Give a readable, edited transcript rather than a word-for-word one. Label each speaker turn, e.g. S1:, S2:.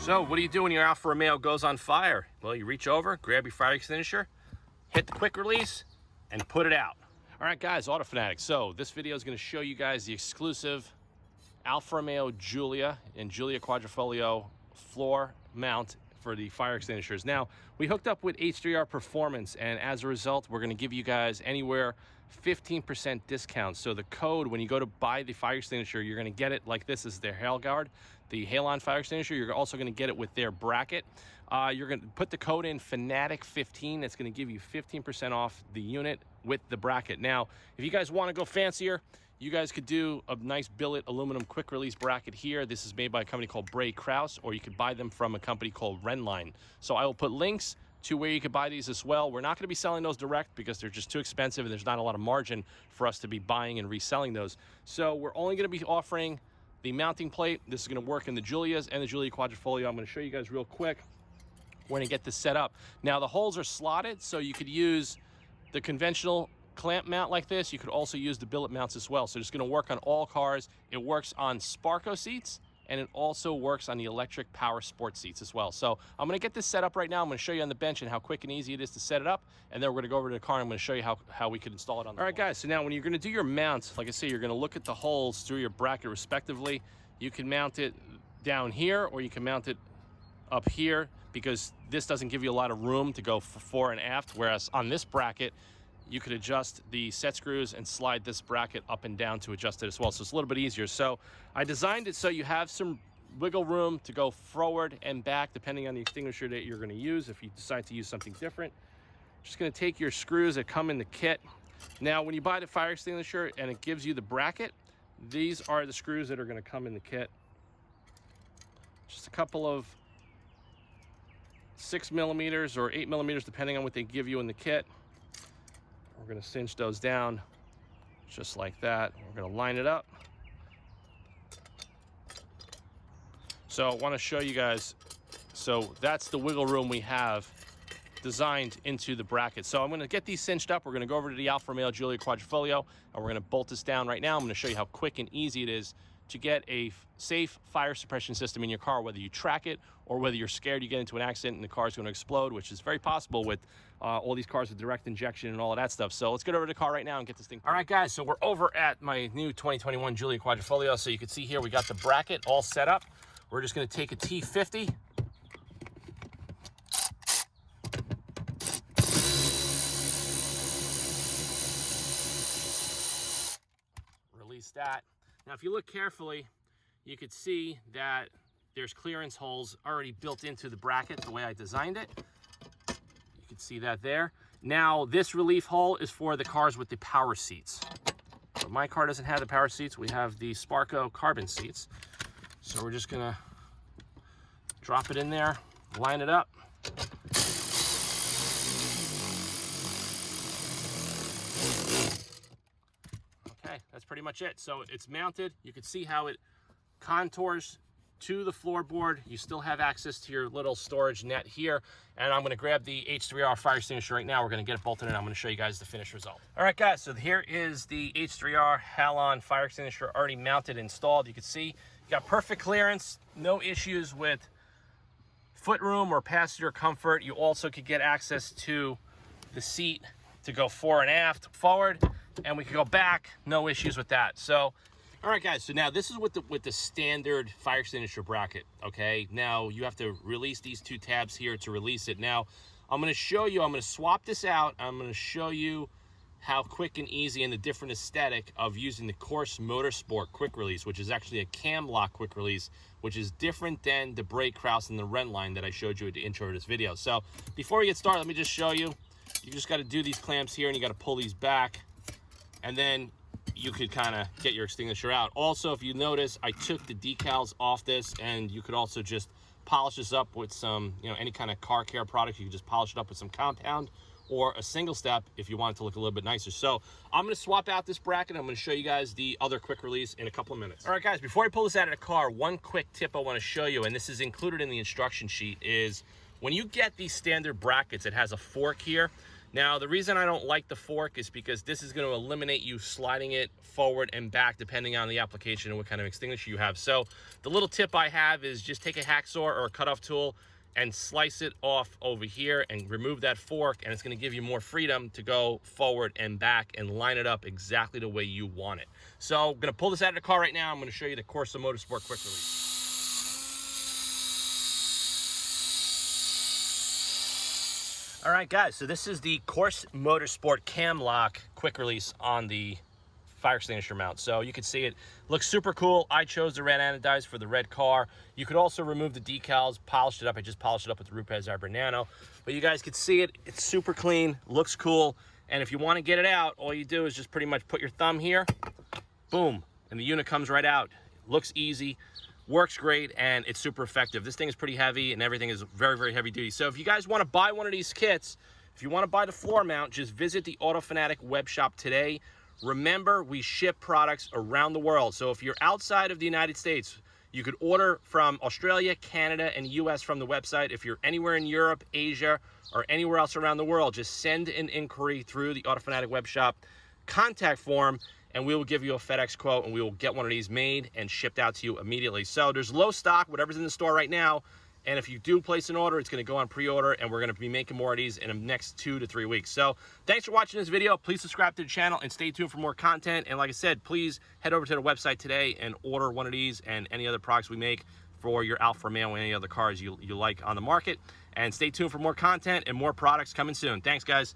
S1: So what do you do when your Alfa Romeo goes on fire? Well, you reach over, grab your fire extinguisher, hit the quick release, and put it out. All right, guys, Auto Fanatic. So this video is going to show you guys the exclusive Alfa Romeo Giulia and Giulia Quadrifoglio floor mount for the fire extinguishers. Now, we hooked up with H3R Performance, and as a result, we're going to give you guys anywhere 15% discount. So the code, when you go to buy the fire extinguisher, you're going to get it like this is their Hail Guard, the Halon fire extinguisher. You're also going to get it with their bracket. You're going to put the code in Fanatic 15. That's going to give you 15% off the unit with the bracket. Now, if you guys want to go fancier, you guys could do a nice billet aluminum quick release bracket here. This is made by a company called Bray Kraus, or you could buy them from a company called Renline. So I will put links to where you could buy these as well. We're not going to be selling those direct because they're just too expensive and there's not a lot of margin for us to be buying and reselling those. So we're only going to be offering the mounting plate. This is going to work in the Giulias and the Giulia Quadrifoglio. I'm going to show you guys real quick. We're going to get this set up. Now the holes are slotted, so you could use the conventional clamp mount like this. You could also use the billet mounts as well. So it's going to work on all cars. It works on Sparco seats, and it also works on the electric power sport seats as well. So I'm going to get this set up right now. I'm going to show you on the bench and how quick and easy it is to set it up, and then we're going to go over to the car and I'm going to show you how we could install it on the floor. All right, guys, so now when you're going to do your mounts, like I say, you're going to look at the holes through your bracket respectively. You can mount it down here, or you can mount it up here, because this doesn't give you a lot of room to go fore and aft, whereas on this bracket, you could adjust the set screws and slide this bracket up and down to adjust it as well. So it's a little bit easier. So I designed it so you have some wiggle room to go forward and back depending on the extinguisher that you're going to use. If you decide to use something different, just going to take your screws that come in the kit. Now, when you buy the fire extinguisher and it gives you the bracket, these are the screws that are going to come in the kit. Just a couple of 6mm or 8mm, depending on what they give you in the kit. We're going to cinch those down just like that. We're going to line it up. So I want to show you guys. So that's the wiggle room we have designed into the bracket. So I'm going to get these cinched up. We're going to go over to the Alfa Romeo Giulia Quadrifoglio, and we're going to bolt this down right now. I'm going to show you how quick and easy it is to get a safe fire suppression system in your car, whether you track it or whether you're scared you get into an accident and the car is going to explode, which is very possible with all these cars with direct injection and all of that stuff. So let's get over to the car right now and get this thing. All right, guys, so we're over at my new 2021 Giulia Quadrifoglio. So you can see here we got the bracket all set up. We're just going to take a T50. Release that. Now, if you look carefully, you could see that there's clearance holes already built into the bracket the way I designed it. You can see that there. Now, this relief hole is for the cars with the power seats. So my car doesn't have the power seats. We have the Sparco carbon seats. So we're just gonna drop it in there, line it up. Okay, that's pretty much it. So it's mounted. You can see how it contours to the floorboard. You still have access to your little storage net here. And I'm going to grab the H3R fire extinguisher right now. We're going to get it bolted in. I'm going to show you guys the finished result. All right, guys, so here is the H3R Halon fire extinguisher already mounted, installed. You can see you got perfect clearance, no issues with foot room or passenger comfort. You also could get access to the seat to go fore and aft, forward, and we can go back, no issues with that. So, all right, guys, so now this is with the standard fire extinguisher bracket, okay? Now, you have to release these two tabs here to release it. Now, I'm going to show you, I'm going to swap this out. I'm going to show you how quick and easy and the different aesthetic of using the Course Motorsport quick release, which is actually a cam lock quick release, which is different than the Bray Kraus and the Renline that I showed you at the intro of this video. So, before we get started, let me just show you. You just got to do these clamps here, and you got to pull these back, and then you could kind of get your extinguisher out. Also, if you notice, I took the decals off this, and you could also just polish this up with some, any kind of car care product. You could just polish it up with some compound or a single step if you want it to look a little bit nicer. So I'm going to swap out this bracket. I'm going to show you guys the other quick release in a couple of minutes. All right, guys, before I pull this out of the car, one quick tip I want to show you, and this is included in the instruction sheet, is when you get these standard brackets, it has a fork here. Now, the reason I don't like the fork is because this is going to eliminate you sliding it forward and back depending on the application and what kind of extinguisher you have. So the little tip I have is just take a hacksaw or a cutoff tool and slice it off over here and remove that fork, and it's going to give you more freedom to go forward and back and line it up exactly the way you want it. So I'm going to pull this out of the car right now. I'm going to show you the Corsa Motorsport quick release. All right, guys, so this is the Corsa Motorsport cam lock quick release on the fire extinguisher mount. So you can see it looks super cool. I chose the red anodized for the red car. You could also remove the decals, polished it up. I just polished it up with the Rupes Arbor Nano. But you guys can see it. It's super clean, looks cool. And if you want to get it out, all you do is just pretty much put your thumb here, boom, and the unit comes right out. It looks easy. Works great, and it's super effective. This thing is pretty heavy, and everything is very, very heavy duty. So if you guys want to buy one of these kits, if you want to buy the floor mount, just visit the Auto Fanatic web shop today. Remember, we ship products around the world. So if you're outside of the United States, you could order from Australia, Canada, and US from the website. If you're anywhere in Europe, Asia, or anywhere else around the world, just send an inquiry through the Auto Fanatic web shop contact form, and we will give you a FedEx quote, and we will get one of these made and shipped out to you immediately. So there's low stock, whatever's in the store right now, and if you do place an order, it's going to go on pre-order, and we're going to be making more of these in the next 2 to 3 weeks. So thanks for watching this video. Please subscribe to the channel and stay tuned for more content. And like I said, please head over to the website today and order one of these and any other products we make for your Alfa Romeo and any other cars you like on the market. And stay tuned for more content and more products coming soon. Thanks, guys.